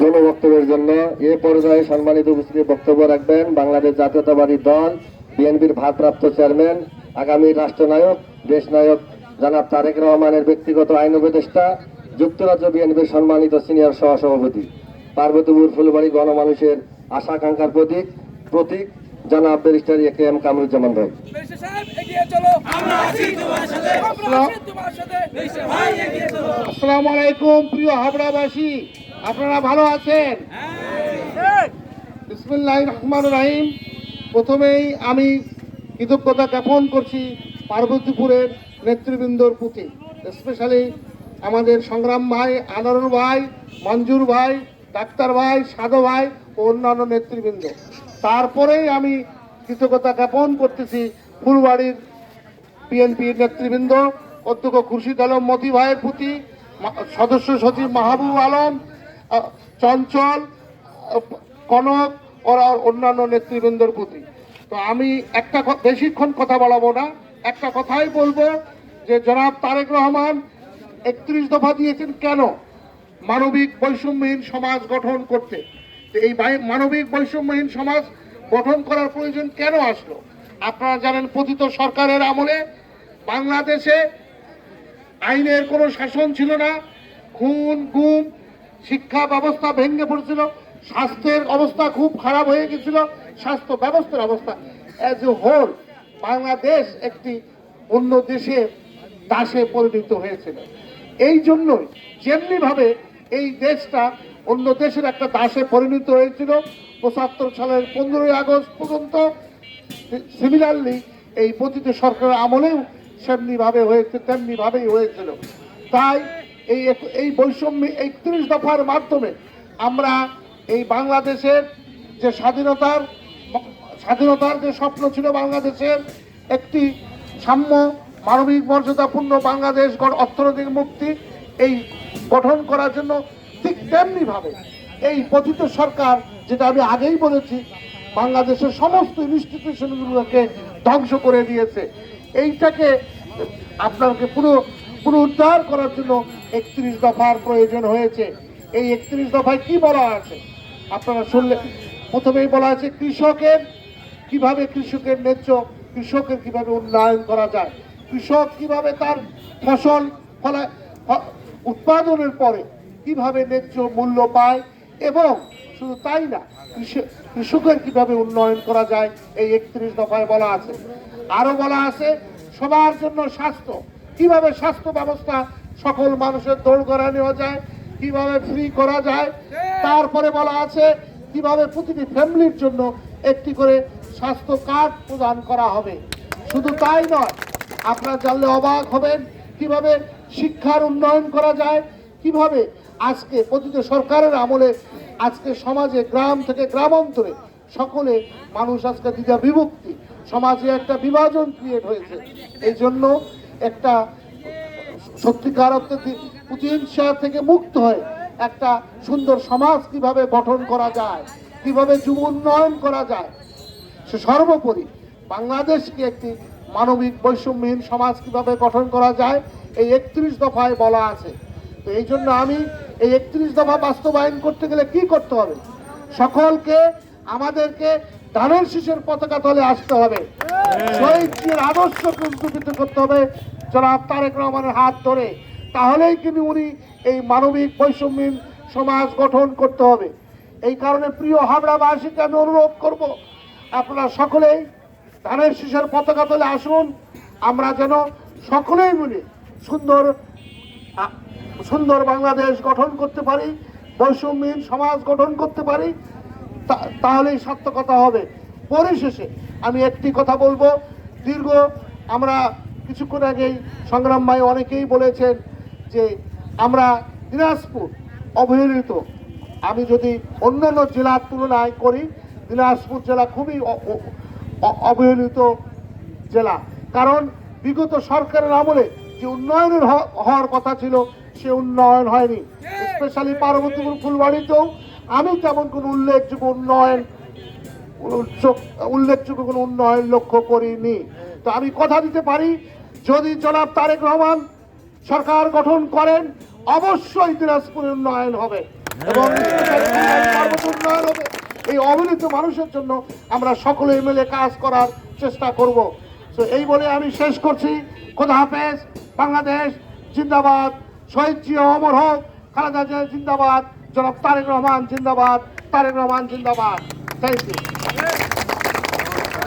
বক্তব্যের জন্য এ পর্যায়ে সম্মানিত উপস্থিতি বক্তব্য রাখবেন বাংলাদেশ জাতীয়তাবাদী দল বিএনপির ভারপ্রাপ্ত চেয়ারম্যান, আগামী রাষ্ট্রনায়ক, দেশনায়ক জনাব তারেক রহমানের ব্যক্তিগত আইন উপদেষ্টা, যুক্তরাজ্য বিএনপির সম্মানিত সিনিয়র সহসভাপতি, পার্বতীপুর ফুলবাড়ি গণমানুষের আশা আকাঙ্ক্ষার প্রতীক জনাব ব্যারিস্টার এ.কে.এম. কামরুজ্জামান ভাই। আসসালামু আলাইকুম প্রিয় হাবড়াবাসী, আপনারা ভালো আছেন? বিসমিল্লাহির রহমানির রহিম। প্রথমেই আমি কৃতজ্ঞতা জ্ঞাপন করছি পার্বতীপুরের নেতৃবৃন্দর প্রতি, স্পেশালি আমাদের সংগ্রাম ভাই, আনোয়ার ভাই, মঞ্জুর ভাই, ডাক্তার ভাই, সাধু ভাই ও অন্যান্য নেতৃবৃন্দ। তারপরেই আমি কৃতজ্ঞতা জ্ঞাপন করতেছি ফুলবাড়ির বিএনপির নেতৃবৃন্দ, অধ্যক্ষ খুরশিদ আলম মতি ভাইয়ের প্রতি, সদস্য সচিব মাহবুব আলম, চঞ্চল, কনক ও অন্যান্য নেতৃবৃন্দের প্রতি। তো আমি বেশিক্ষণ কথা বলাবো না, একটা কথাই বলবো যে জনাব তারেক রহমান 31 দফা দিয়েছেন কেন? মানবিক বৈষম্যহীন সমাজ গঠন করতে। এই মানবিক বৈষম্যহীন সমাজ গঠন করার প্রয়োজন কেন আসলো? আপনারা জানেন পতিত সরকারের আমলে বাংলাদেশে আইনের কোনো শাসন ছিল না, খুন গুম, শিক্ষা ব্যবস্থা ভেঙে পড়েছিল, স্বাস্থ্যের অবস্থা খুব খারাপ হয়ে গেছিল, স্বাস্থ্য ব্যবস্থার অবস্থা অ্যাজ এ হোল বাংলাদেশ একটি অন্য দেশের দাসে পরিণত হয়েছিল। এই জন্যই যেমনিভাবে এই দেশটা অন্য দেশের একটা দাসে পরিণত হয়েছিল ৭৫ সালের 15ই আগস্ট পর্যন্ত, সিমিলারলি এই পতিত সরকারের আমলেও সেমনিভাবে হয়েছে, তেমনিভাবেই হয়েছিল। তাই এই বৈষম্য 31 দফার মাধ্যমে আমরা এই বাংলাদেশের যে স্বাধীনতার যে স্বপ্ন ছিল, বাংলাদেশের একটি সাম্য মানবিক মর্যাদাপূর্ণ বাংলাদেশ অর্থনৈতিক মুক্তি এই গঠন করার জন্য ঠিক তেমনিভাবে এই পতিত সরকার, যেটা আমি আগেই বলেছি, বাংলাদেশের সমস্ত ইনস্টিটিউশনগুলোকে ধ্বংস করে দিয়েছে। এইটাকে আপনাকে পুনরুদ্ধার করার জন্য 31 দফার প্রয়োজন হয়েছে। এই 31 দফায় কি বলা আছে আপনারা শুনলে, প্রথমেই বলা আছে কৃষকের কিভাবে উন্নয়ন করা যায়, কৃষক কিভাবে তার ফসল উৎপাদনের পরে কিভাবে ন্যায্য মূল্য পায়, এবং শুধু তাই না, কৃষকের কিভাবে উন্নয়ন করা যায় এই 31 দফায় বলা আছে। আরো বলা আছে সবার জন্য স্বাস্থ্য, কিভাবে স্বাস্থ্য ব্যবস্থা সকল মানুষের দোরগোড়া নেওয়া যায়, কিভাবে ফ্রি করা যায়। তারপরে বলা আছে কিভাবে প্রতিটি ফ্যামিলির জন্য একটি করে স্বাস্থ্য কার্ড প্রদান করা হবে। শুধু তাই নয়, আপনারা জানলে অবাক হবেন কিভাবে শিক্ষার উন্নয়ন করা যায়, কিভাবে আজকে পতিত সরকারের আমলে আজকে সমাজে গ্রাম থেকে গ্রামান্তরে সকলে মানুষ আজকে দ্বিধা বিভক্তি, সমাজে একটা বিভাজন ক্রিয়েট হয়েছে। এই জন্য একটা সত্যিকার অর্থে প্রতিহিংসা থেকে মুক্ত হয়ে একটা সুন্দর সমাজ কিভাবে গঠন করা যায়, কিভাবে যুব উন্নয়ন করা যায়, সে সর্বোপরি বাংলাদেশকে একটি মানবিক বৈষম্যহীন সমাজ কিভাবে গঠন করা যায় এই 31 দফায় বলা আছে। তো এই জন্য আমি এই 31 দফা বাস্তবায়ন করতে গেলে কি করতে হবে? সকলকে আমাদেরকে ধানের শীষের পতাকা তলে আসতে হবে, শহীদের আদর্শকে উদ্দীপিত করতে হবে জনাব তারেক রহমানের হাত ধরে। তাহলেই কিন্তু উনি এই মানবিক বৈষম্যহীন সমাজ গঠন করতে হবে। এই কারণে প্রিয় হাবড়াবাসীকে আমি অনুরোধ করব, আপনারা সকলেই ধানের শীষের পতাকা তলে আসুন, আমরা যেন সকলেই মিলে সুন্দর বাংলাদেশ গঠন করতে পারি, বৈষম্যহীন সমাজ গঠন করতে পারি, তাহলেই সার্থকতা হবে। পরিশেষে আমি একটি কথা বলবো, আমরা কিছুক্ষণ আগেই সংগ্রাম ভাই অনেকেই বলেছেন যে আমরা দিনাজপুর অবহেলিত। আমি যদি অন্যান্য জেলার তুলনায় করি, দিনাজপুর জেলা খুবই অবহেলিত জেলা, কারণ বিগত সরকারের আমলে যে উন্নয়নের হওয়ার কথা ছিল সে উন্নয়ন হয়নি। স্পেশালি পার্বতীপুর ফুলবাড়িতেও আমি তেমন কোনো উল্লেখযোগ্য কোনো উন্নয়ন লক্ষ্য করিনি। তো আমি কথা দিতে পারি, যদি জনাব তারেক রহমান সরকার গঠন করেন অবশ্যই দিনাজপুরের উন্নয়ন হবে, এবং উন্নয়ন হবে। এই অবহেলিত মানুষের জন্য আমরা সকলে মিলে কাজ করার চেষ্টা করব। তো এই বলে আমি শেষ করছি। খোদা হাফেজ। বাংলাদেশ জিন্দাবাদ। শহীদ জিয়া অমর হোক। খালেদা জিয়া জিন্দাবাদ। জনাব তারেক রহমান জিন্দাবাদ। তারেক রহমান জিন্দাবাদ। Thank you.